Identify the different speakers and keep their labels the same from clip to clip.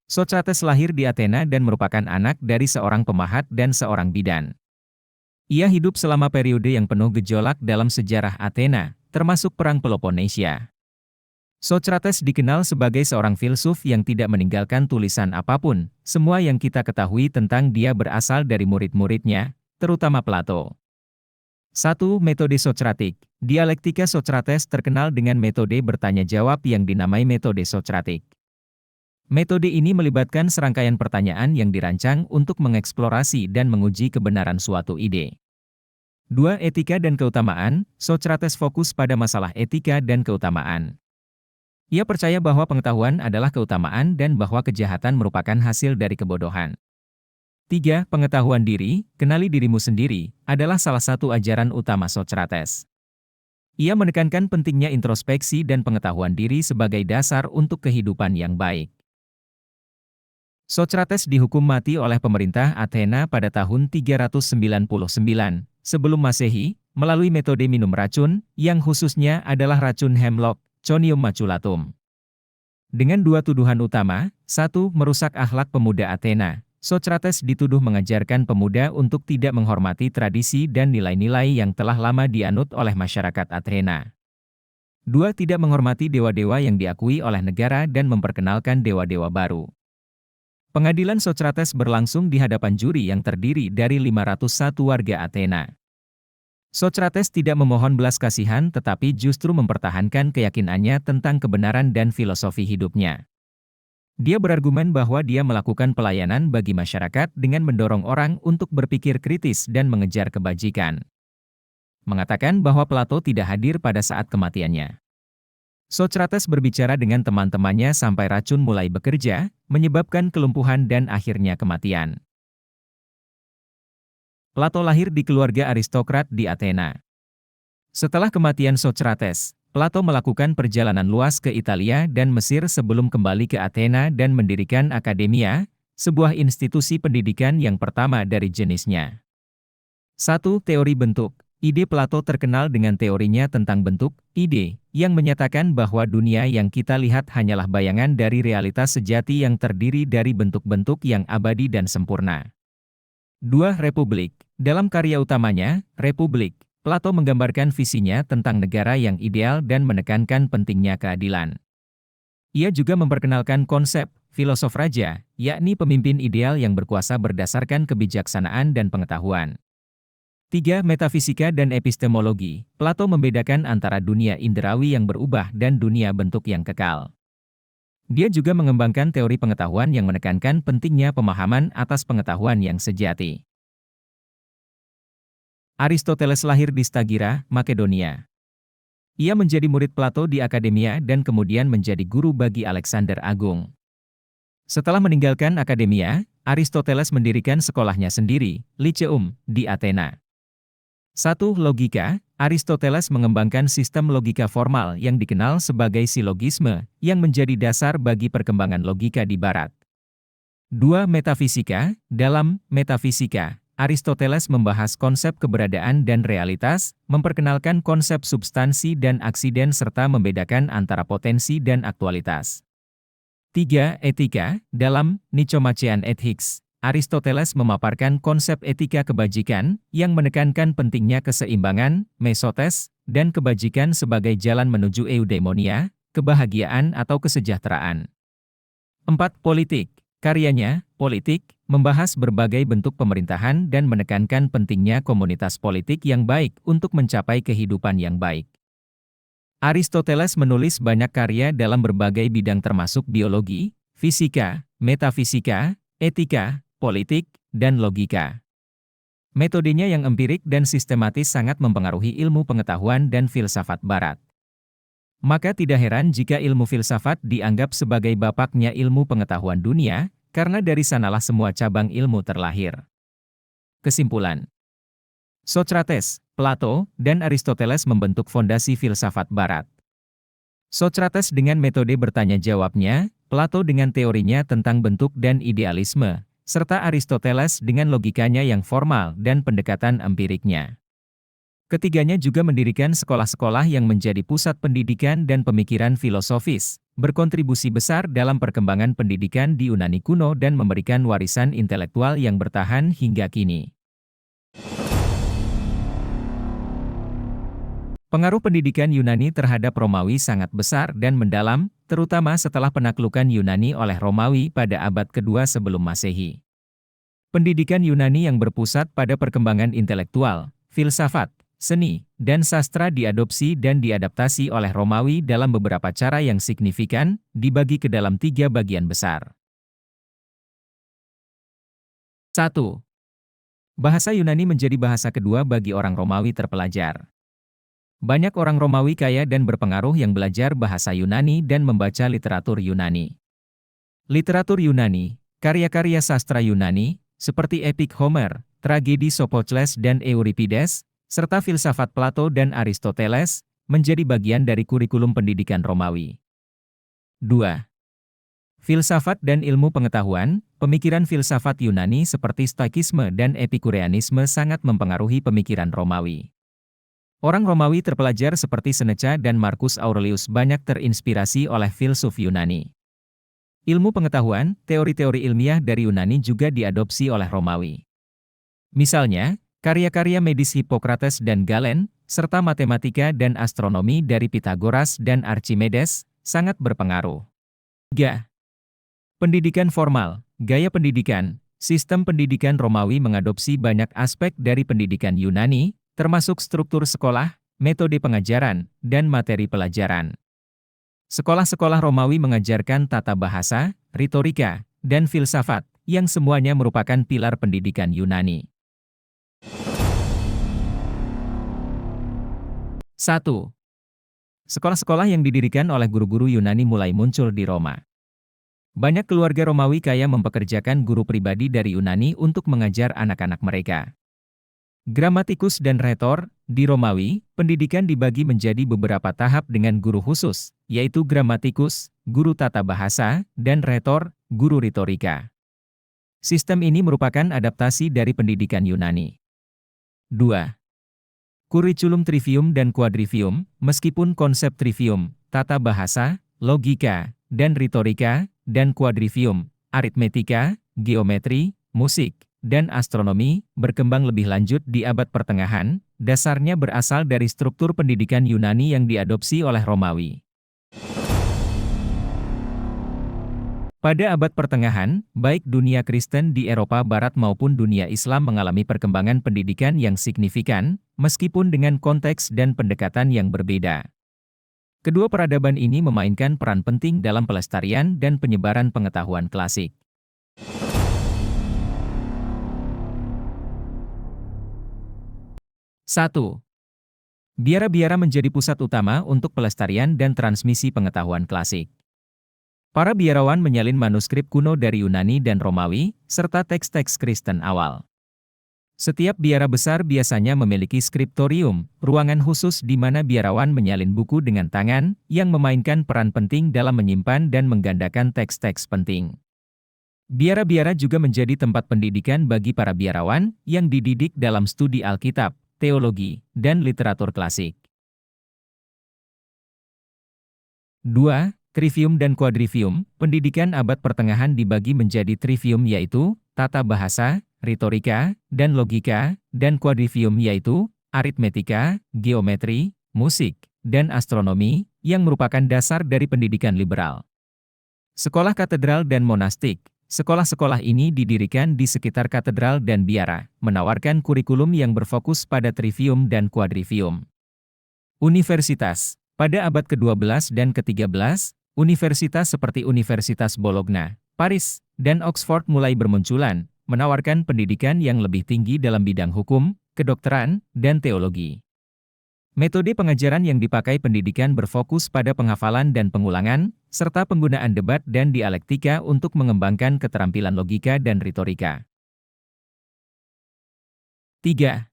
Speaker 1: Socrates lahir di Athena dan merupakan anak dari seorang pemahat dan seorang bidan. Ia hidup selama periode yang penuh gejolak dalam sejarah Athena, termasuk Perang Peloponnesia. Socrates dikenal sebagai seorang filsuf yang tidak meninggalkan tulisan apapun. Semua yang kita ketahui tentang dia berasal dari murid-muridnya, terutama Plato. 1. Metode Sokratik. Dialektika Socrates terkenal dengan metode bertanya jawab yang dinamai metode Sokratik. Metode ini melibatkan serangkaian pertanyaan yang dirancang untuk mengeksplorasi dan menguji kebenaran suatu ide. 2. Etika dan keutamaan. Socrates fokus pada masalah etika dan keutamaan. Ia percaya bahwa pengetahuan adalah keutamaan dan bahwa kejahatan merupakan hasil dari kebodohan. 3. Pengetahuan diri, kenali dirimu sendiri, adalah salah satu ajaran utama Socrates. Ia menekankan pentingnya introspeksi dan pengetahuan diri sebagai dasar untuk kehidupan yang baik. Socrates dihukum mati oleh pemerintah Athena pada tahun 399 sebelum Masehi, melalui metode minum racun, yang khususnya adalah racun hemlock, Chonium maculatum. Dengan dua tuduhan utama, 1. Merusak akhlak pemuda Athena. Socrates dituduh mengajarkan pemuda untuk tidak menghormati tradisi dan nilai-nilai yang telah lama dianut oleh masyarakat Athena. 2. Tidak menghormati dewa-dewa yang diakui oleh negara dan memperkenalkan dewa-dewa baru. Pengadilan Socrates berlangsung di hadapan juri yang terdiri dari 501 warga Athena. Socrates tidak memohon belas kasihan tetapi justru mempertahankan keyakinannya tentang kebenaran dan filosofi hidupnya. Dia berargumen bahwa dia melakukan pelayanan bagi masyarakat dengan mendorong orang untuk berpikir kritis dan mengejar kebajikan. Mengatakan bahwa Plato tidak hadir pada saat kematiannya. Socrates berbicara dengan teman-temannya sampai racun mulai bekerja, menyebabkan kelumpuhan dan akhirnya kematian. Plato lahir di keluarga aristokrat di Athena. Setelah kematian Socrates, Plato melakukan perjalanan luas ke Italia dan Mesir sebelum kembali ke Athena dan mendirikan Akademia, sebuah institusi pendidikan yang pertama dari jenisnya. 1. Teori bentuk. Ide Plato terkenal dengan teorinya tentang bentuk, ide, yang menyatakan bahwa dunia yang kita lihat hanyalah bayangan dari realitas sejati yang terdiri dari bentuk-bentuk yang abadi dan sempurna. 2. Republik. Dalam karya utamanya, Republik, Plato menggambarkan visinya tentang negara yang ideal dan menekankan pentingnya keadilan. Ia juga memperkenalkan konsep filosof raja, yakni pemimpin ideal yang berkuasa berdasarkan kebijaksanaan dan pengetahuan. 3. Metafisika dan epistemologi. Plato membedakan antara dunia indrawi yang berubah dan dunia bentuk yang kekal. Dia juga mengembangkan teori pengetahuan yang menekankan pentingnya pemahaman atas pengetahuan yang sejati. Aristoteles lahir di Stagira, Makedonia. Ia menjadi murid Plato di Akademia dan kemudian menjadi guru bagi Alexander Agung. Setelah meninggalkan Akademia, Aristoteles mendirikan sekolahnya sendiri, Lyceum, di Athena. 1. Logika. Aristoteles mengembangkan sistem logika formal yang dikenal sebagai silogisme, yang menjadi dasar bagi perkembangan logika di Barat. 2. Metafisika. Dalam metafisika, Aristoteles membahas konsep keberadaan dan realitas, memperkenalkan konsep substansi dan aksiden serta membedakan antara potensi dan aktualitas. 3. Etika. Dalam Nicomachean Ethics, Aristoteles memaparkan konsep etika kebajikan, yang menekankan pentingnya keseimbangan, mesotes, dan kebajikan sebagai jalan menuju eudaimonia, kebahagiaan atau kesejahteraan. 4. Politik. Karyanya, Politik, membahas berbagai bentuk pemerintahan dan menekankan pentingnya komunitas politik yang baik untuk mencapai kehidupan yang baik. Aristoteles menulis banyak karya dalam berbagai bidang termasuk biologi, fisika, metafisika, etika, politik, dan logika. Metodenya yang empirik dan sistematis sangat mempengaruhi ilmu pengetahuan dan filsafat Barat. Maka tidak heran jika ilmu filsafat dianggap sebagai bapaknya ilmu pengetahuan dunia, karena dari sanalah semua cabang ilmu terlahir. Kesimpulan. Socrates, Plato, dan Aristoteles membentuk fondasi filsafat Barat. Socrates dengan metode bertanya jawabnya, Plato dengan teorinya tentang bentuk dan idealisme, serta Aristoteles dengan logikanya yang formal dan pendekatan empiriknya. Ketiganya juga mendirikan sekolah-sekolah yang menjadi pusat pendidikan dan pemikiran filosofis, berkontribusi besar dalam perkembangan pendidikan di Yunani kuno dan memberikan warisan intelektual yang bertahan hingga kini. Pengaruh pendidikan Yunani terhadap Romawi sangat besar dan mendalam, terutama setelah penaklukan Yunani oleh Romawi pada abad kedua sebelum Masehi. Pendidikan Yunani yang berpusat pada perkembangan intelektual, filsafat, seni, dan sastra diadopsi dan diadaptasi oleh Romawi dalam beberapa cara yang signifikan, dibagi ke dalam 3 bagian besar. 1. Bahasa Yunani menjadi bahasa kedua bagi orang Romawi terpelajar. Banyak orang Romawi kaya dan berpengaruh yang belajar bahasa Yunani dan membaca literatur Yunani. Literatur Yunani, karya-karya sastra Yunani, seperti epik Homer, tragedi Sophocles dan Euripides, serta filsafat Plato dan Aristoteles, menjadi bagian dari kurikulum pendidikan Romawi. 2. Filsafat dan ilmu pengetahuan, pemikiran filsafat Yunani seperti Stoikisme dan Epikureanisme sangat mempengaruhi pemikiran Romawi. Orang Romawi terpelajar seperti Seneca dan Marcus Aurelius banyak terinspirasi oleh filsuf Yunani. Ilmu pengetahuan, teori-teori ilmiah dari Yunani juga diadopsi oleh Romawi. Misalnya, karya-karya medis Hippocrates dan Galen, serta matematika dan astronomi dari Pythagoras dan Archimedes, sangat berpengaruh. 3. Pendidikan formal, gaya pendidikan. Sistem pendidikan Romawi mengadopsi banyak aspek dari pendidikan Yunani, termasuk struktur sekolah, metode pengajaran, dan materi pelajaran. Sekolah-sekolah Romawi mengajarkan tata bahasa, retorika, dan filsafat, yang semuanya merupakan pilar pendidikan Yunani. 1. Sekolah-sekolah yang didirikan oleh guru-guru Yunani mulai muncul di Roma. Banyak keluarga Romawi kaya mempekerjakan guru pribadi dari Yunani untuk mengajar anak-anak mereka. Gramatikus dan retor, di Romawi, pendidikan dibagi menjadi beberapa tahap dengan guru khusus, yaitu gramatikus, guru tata bahasa, dan retor, guru retorika. Sistem ini merupakan adaptasi dari pendidikan Yunani. 2. Kurikulum trivium dan quadrivium, meskipun konsep trivium, tata bahasa, logika, dan retorika, dan quadrivium, aritmetika, geometri, musik, dan astronomi, berkembang lebih lanjut di abad pertengahan, dasarnya berasal dari struktur pendidikan Yunani yang diadopsi oleh Romawi. Pada abad pertengahan, baik dunia Kristen di Eropa Barat maupun dunia Islam mengalami perkembangan pendidikan yang signifikan, meskipun dengan konteks dan pendekatan yang berbeda. Kedua peradaban ini memainkan peran penting dalam pelestarian dan penyebaran pengetahuan klasik. 1. Biara-biara menjadi pusat utama untuk pelestarian dan transmisi pengetahuan klasik. Para biarawan menyalin manuskrip kuno dari Yunani dan Romawi, serta teks-teks Kristen awal. Setiap biara besar biasanya memiliki skriptorium, ruangan khusus di mana biarawan menyalin buku dengan tangan, yang memainkan peran penting dalam menyimpan dan menggandakan teks-teks penting. Biara-biara juga menjadi tempat pendidikan bagi para biarawan, yang dididik dalam studi Alkitab, teologi, dan literatur klasik. 2. Trivium dan quadrivium, pendidikan abad pertengahan dibagi menjadi trivium yaitu, tata bahasa, retorika, dan logika, dan quadrivium yaitu, aritmetika, geometri, musik, dan astronomi, yang merupakan dasar dari pendidikan liberal. Sekolah katedral dan monastik. Sekolah-sekolah ini didirikan di sekitar katedral dan biara, menawarkan kurikulum yang berfokus pada trivium dan quadrivium. Universitas. Pada abad ke-12 dan ke-13, universitas seperti Universitas Bologna, Paris, dan Oxford mulai bermunculan, menawarkan pendidikan yang lebih tinggi dalam bidang hukum, kedokteran, dan teologi. Metode pengajaran yang dipakai pendidikan berfokus pada penghafalan dan pengulangan, serta penggunaan debat dan dialektika untuk mengembangkan keterampilan logika dan retorika. 3.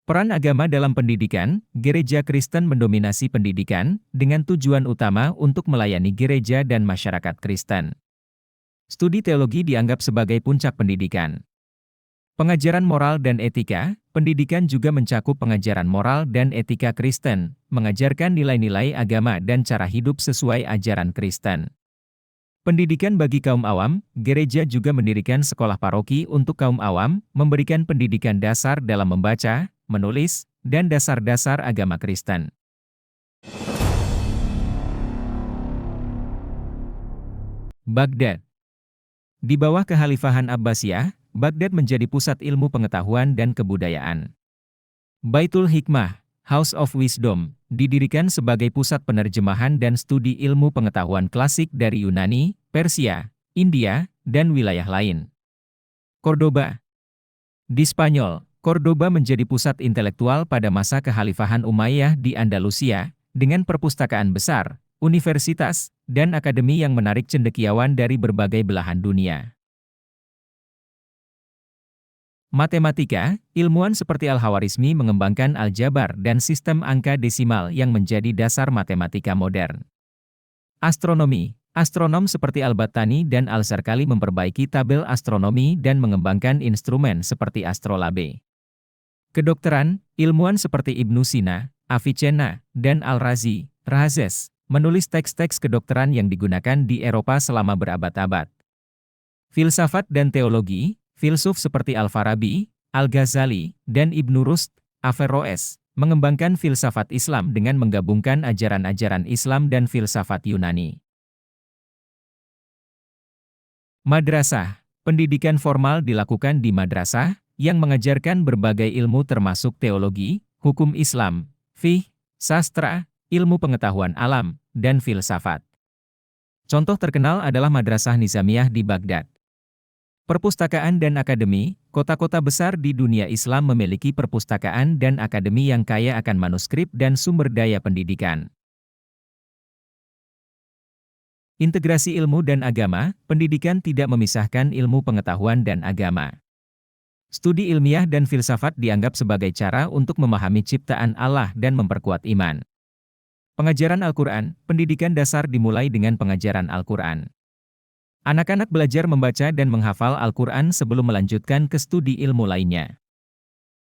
Speaker 1: Peran agama dalam pendidikan. Gereja Kristen mendominasi pendidikan, dengan tujuan utama untuk melayani gereja dan masyarakat Kristen. Studi teologi dianggap sebagai puncak pendidikan. Pengajaran moral dan etika, pendidikan juga mencakup pengajaran moral dan etika Kristen, mengajarkan nilai-nilai agama dan cara hidup sesuai ajaran Kristen. Pendidikan bagi kaum awam, gereja juga mendirikan sekolah paroki untuk kaum awam, memberikan pendidikan dasar dalam membaca, menulis, dan dasar-dasar agama Kristen. Baghdad. Di bawah kekhalifahan Abbasiyah, Baghdad menjadi pusat ilmu pengetahuan dan kebudayaan. Baitul Hikmah, House of Wisdom, didirikan sebagai pusat penerjemahan dan studi ilmu pengetahuan klasik dari Yunani, Persia, India, dan wilayah lain. Cordoba. Di Spanyol, Cordoba menjadi pusat intelektual pada masa kekhalifahan Umayyah di Andalusia, dengan perpustakaan besar, universitas, dan akademi yang menarik cendekiawan dari berbagai belahan dunia. Matematika, ilmuwan seperti Al-Khawarizmi mengembangkan aljabar dan sistem angka desimal yang menjadi dasar matematika modern. Astronomi, astronom seperti Al-Battani dan Al-Zarqali memperbaiki tabel astronomi dan mengembangkan instrumen seperti astrolabe. Kedokteran, ilmuwan seperti Ibnu Sina, Avicenna, dan Al-Razi, Rhazes, menulis teks-teks kedokteran yang digunakan di Eropa selama berabad-abad. Filsafat dan teologi, filsuf seperti Al-Farabi, Al-Ghazali, dan Ibnu Rushd, Averroes, mengembangkan filsafat Islam dengan menggabungkan ajaran-ajaran Islam dan filsafat Yunani. Madrasah, pendidikan formal dilakukan di madrasah, yang mengajarkan berbagai ilmu termasuk teologi, hukum Islam, fiqh, sastra, ilmu pengetahuan alam, dan filsafat. Contoh terkenal adalah Madrasah Nizamiyah di Baghdad. Perpustakaan dan akademi, kota-kota besar di dunia Islam memiliki perpustakaan dan akademi yang kaya akan manuskrip dan sumber daya pendidikan. Integrasi ilmu dan agama, pendidikan tidak memisahkan ilmu pengetahuan dan agama. Studi ilmiah dan filsafat dianggap sebagai cara untuk memahami ciptaan Allah dan memperkuat iman. Pengajaran Al-Quran, pendidikan dasar dimulai dengan pengajaran Al-Quran. Anak-anak belajar membaca dan menghafal Al-Quran sebelum melanjutkan ke studi ilmu lainnya.